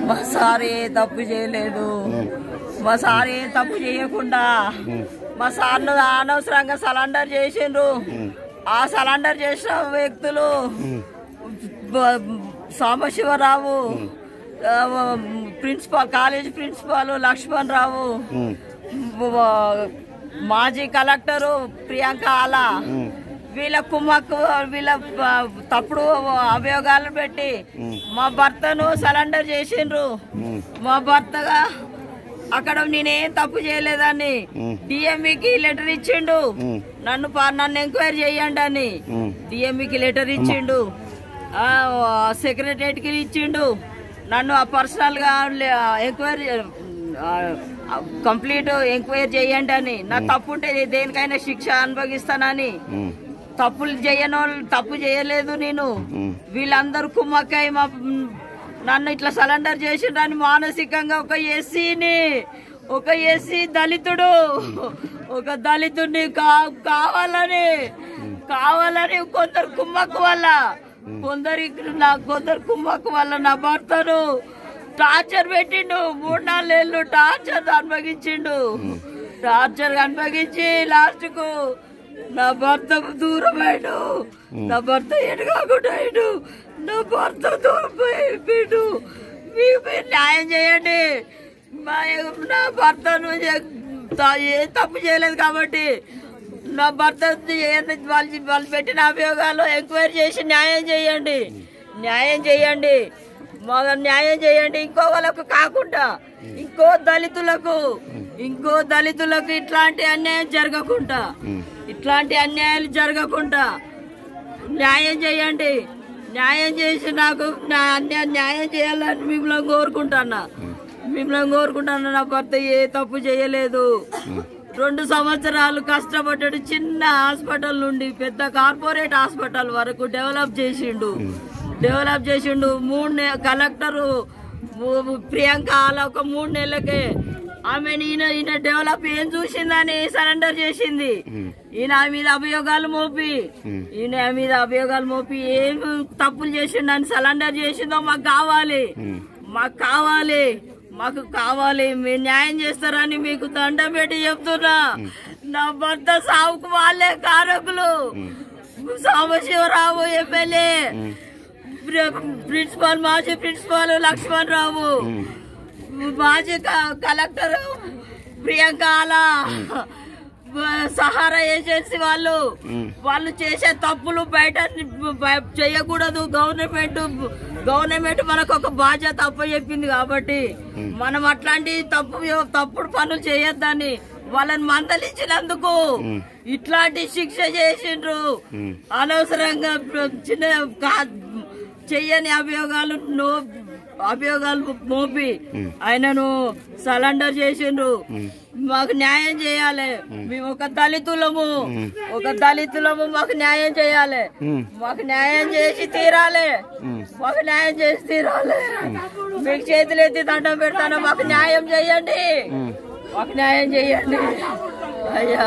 మా సార్ ఏ తప్పు చేయలేదు. మా సార్ ఏ తప్పు చేయకుండా మా సార్ను అనవసరంగా సరెండర్ చేసిండ్రు. ఆ సరెండర్ చేసిన వ్యక్తులు Sambasivarao, principal, college principal Lakshman Rao, మాజీ కలెక్టరు ప్రియాంక ఆలా, వీళ్ళ కుమ్మక్కు, వీళ్ళ తప్పుడు అభియోగాలు పెట్టి మా భర్తను సరెండర్ చేసిండ్రు. మా భర్తగా అక్కడ నేనేం తప్పు చేయలేదని డిఎంఈకి లెటర్ ఇచ్చిండు. నన్ను ఎంక్వైరీ చేయండి అని డిఎంఈకి లెటర్ ఇచ్చిండు. సెక్రటరియట్ కి ఇచ్చిండు. నన్ను పర్సనల్ గా ఎంక్వైరీ కంప్లీట్ ఎంక్వైరీ చేయండి అని. నా తప్పు ఉంటే దేనికైనా శిక్ష అనుభవిస్తానని. తప్పులు తప్పు చేయలేదు నేను. వీళ్ళందరూ కుమ్మక్కై నన్ను ఇట్లా సరెండర్ చేసిండ్రని మానసికంగా ఒక ఎస్సీ దళితుడు, ఒక దళితుడిని కావాలని కొందరు కుమ్మక్కు వల్ల కొందరు కుమ్మక్కు వల్ల నా భర్తను టార్చర్ పెట్టిండు. 3-4 ఏళ్ళు టార్చర్ అనుభవించి లాస్ట్ కు నా భర్త దూరం అయ్యాడు. నా భర్త ఎడగాకుండా అయ్యాడు. నా భర్త దూరం అయిపోయాడు. మీరు న్యాయం చేయండి. నా భర్తను ఏ తప్పు చేయలేదు కాబట్టి నా భర్త వాళ్ళు పెట్టిన అభియోగాలు ఎంక్వైరీ చేసి న్యాయం చేయండి. న్యాయం చేయండి. ఇంకో వాళ్ళకు కాకుండా ఇంకో దళితులకు ఇట్లాంటి అన్యాయాలు జరగకుండా న్యాయం చేయండి. న్యాయం చేసి నాకు న్యాయం చేయాలని మిమ్మల్ని కోరుకుంటున్నా. నా భర్త ఏ తప్పు చేయలేదు. 2 సంవత్సరాలు కష్టపడ్డాడు. చిన్న హాస్పిటల్ నుండి పెద్ద కార్పొరేట్ హాస్పిటల్ వరకు డెవలప్ చేసిండు. 3 కలెక్టరు ప్రియాంక ఆలా ఒక 3 నెలలకే ఆమెను ఈయన డెవలప్ ఏం చూసిందని సరెండర్ చేసింది. ఈయన మీద అభియోగాలు మోపి ఏం తప్పులు చేసిండని సరెండర్ చేసిందో మాకు కావాలి. మీరు న్యాయం చేస్తారని మీకు దండం పెట్టి చెప్తున్నా. నా భర్త సావుకు వాళ్ళే కారకులు. సాంబశివరావు ఎమ్మెల్యే, మాజీ ప్రిన్సిపాల్ లక్ష్మణ్ రావు, మాజీ కలెక్టర్ ప్రియాంక ఆలా, సహారా ఏజెన్సీ వాళ్ళు చేసే తప్పులు బయట చేయకూడదు. గవర్నమెంట్ మనకు ఒక బాధ్యత చెప్పింది కాబట్టి మనం అట్లాంటి తప్పుడు పనులు చేయొద్దని వాళ్ళని మందలించినందుకు ఇట్లాంటి శిక్ష చేసిండ్రు. అనవసరంగా చిన్న చెయ్యని అభియోగాలు మోపి ఆయనను సరెండర్ చేసిండ్రు. మాకు న్యాయం చేయాలి. మేము ఒక దళితులము మాకు న్యాయం చేయాలి. మాకు న్యాయం చేసి తీరాలి. మీకు చేతులెత్తి దండం పెడతాను. మాకు న్యాయం చేయండి. అయ్యా.